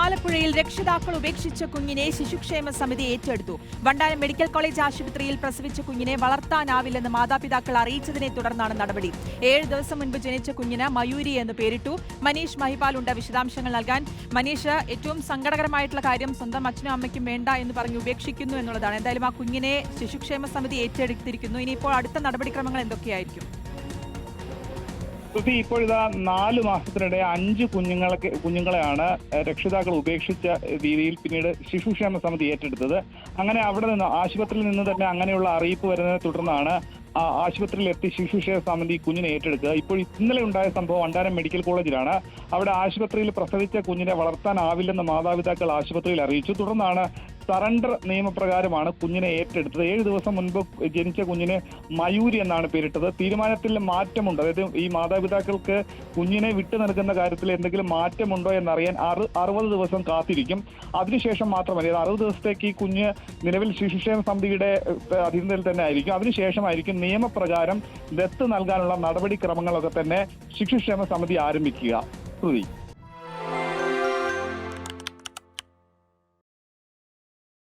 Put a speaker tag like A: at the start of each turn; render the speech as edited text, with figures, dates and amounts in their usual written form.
A: ആലപ്പുഴയിൽ രക്ഷിതാക്കൾ ഉപേക്ഷിച്ച കുഞ്ഞിനെ ശിശുക്ഷേമ സമിതി ഏറ്റെടുത്തു. വണ്ടാനം മെഡിക്കൽ കോളേജ് ആശുപത്രിയിൽ പ്രസവിച്ച കുഞ്ഞിനെ വളർത്താനാവില്ലെന്ന് മാതാപിതാക്കൾ അറിയിച്ചതിനെ തുടർന്നാണ് നടപടി. 7 ദിവസം മുൻപ് ജനിച്ച കുഞ്ഞിന് മയൂരി എന്ന് പേരിട്ടു. മനീഷ് മഹിപാലുണ്ട് വിശദാംശങ്ങൾ നൽകാൻ. മനീഷ്, ഏറ്റവും സങ്കടകരമായിട്ടുള്ള കാര്യം സ്വന്തം അച്ഛനും അമ്മയ്ക്കും വേണ്ട എന്ന് പറഞ്ഞ് ഉപേക്ഷിക്കുന്നു എന്നുള്ളതാണ്. എന്തായാലും ആ കുഞ്ഞിനെ ശിശുക്ഷേമ സമിതി ഏറ്റെടുത്തിരിക്കുന്നു. ഇനിയിപ്പോൾ അടുത്ത നടപടിക്രമങ്ങൾ എന്തൊക്കെയായിരിക്കും?
B: ഇപ്പോൾ ഇതാ 4 മാസത്തിനിടെ 5 കുഞ്ഞുങ്ങളെയാണ് രക്ഷിതാക്കൾ ഉപേക്ഷിച്ച രീതിയിൽ പിന്നീട് ശിശുക്ഷേമ സമിതി ഏറ്റെടുത്തത്. അങ്ങനെ അവിടെ നിന്ന് ആശുപത്രിയിൽ നിന്ന് തന്നെ അങ്ങനെയുള്ള അറിയിപ്പ് വരുന്നതിനെ തുടർന്നാണ് ആശുപത്രിയിൽ എത്തി ശിശുക്ഷേമ സമിതി കുഞ്ഞിനെ ഏറ്റെടുക്കുക. ഇപ്പോൾ ഇന്നലെ ഉണ്ടായ സംഭവം വണ്ടാനം മെഡിക്കൽ കോളേജിലാണ്. അവിടെ ആശുപത്രിയിൽ പ്രസവിച്ച കുഞ്ഞിനെ വളർത്താനാവില്ലെന്ന് മാതാപിതാക്കൾ ആശുപത്രിയിൽ അറിയിച്ചു. തുടർന്നാണ് സറണ്ടർ നിയമപ്രകാരമാണ് കുഞ്ഞിനെ ഏറ്റെടുത്തത്. 7 ദിവസം മുൻപ് ജനിച്ച കുഞ്ഞിന് മയൂരി എന്നാണ് പേരിട്ടത്. തീരുമാനത്തിൽ മാറ്റമുണ്ട്. അതായത് ഈ മാതാപിതാക്കൾക്ക് കുഞ്ഞിനെ വിട്ടു നൽകുന്ന കാര്യത്തിൽ എന്തെങ്കിലും മാറ്റമുണ്ടോ എന്നറിയാൻ 60 ദിവസം കാത്തിരിക്കും. അതിനുശേഷം മാത്രമല്ല, 60 ദിവസത്തേക്ക് ഈ കുഞ്ഞ് നിലവിൽ ശിശുക്ഷേമ സമിതിയുടെ അധീനതയിൽ തന്നെ ആയിരിക്കും. അതിനുശേഷമായിരിക്കും നിയമപ്രകാരം ദത്ത് നൽകാനുള്ള നടപടിക്രമങ്ങളൊക്കെ തന്നെ ശിശുക്ഷേമ സമിതി ആരംഭിക്കുക. ശ്രുതി.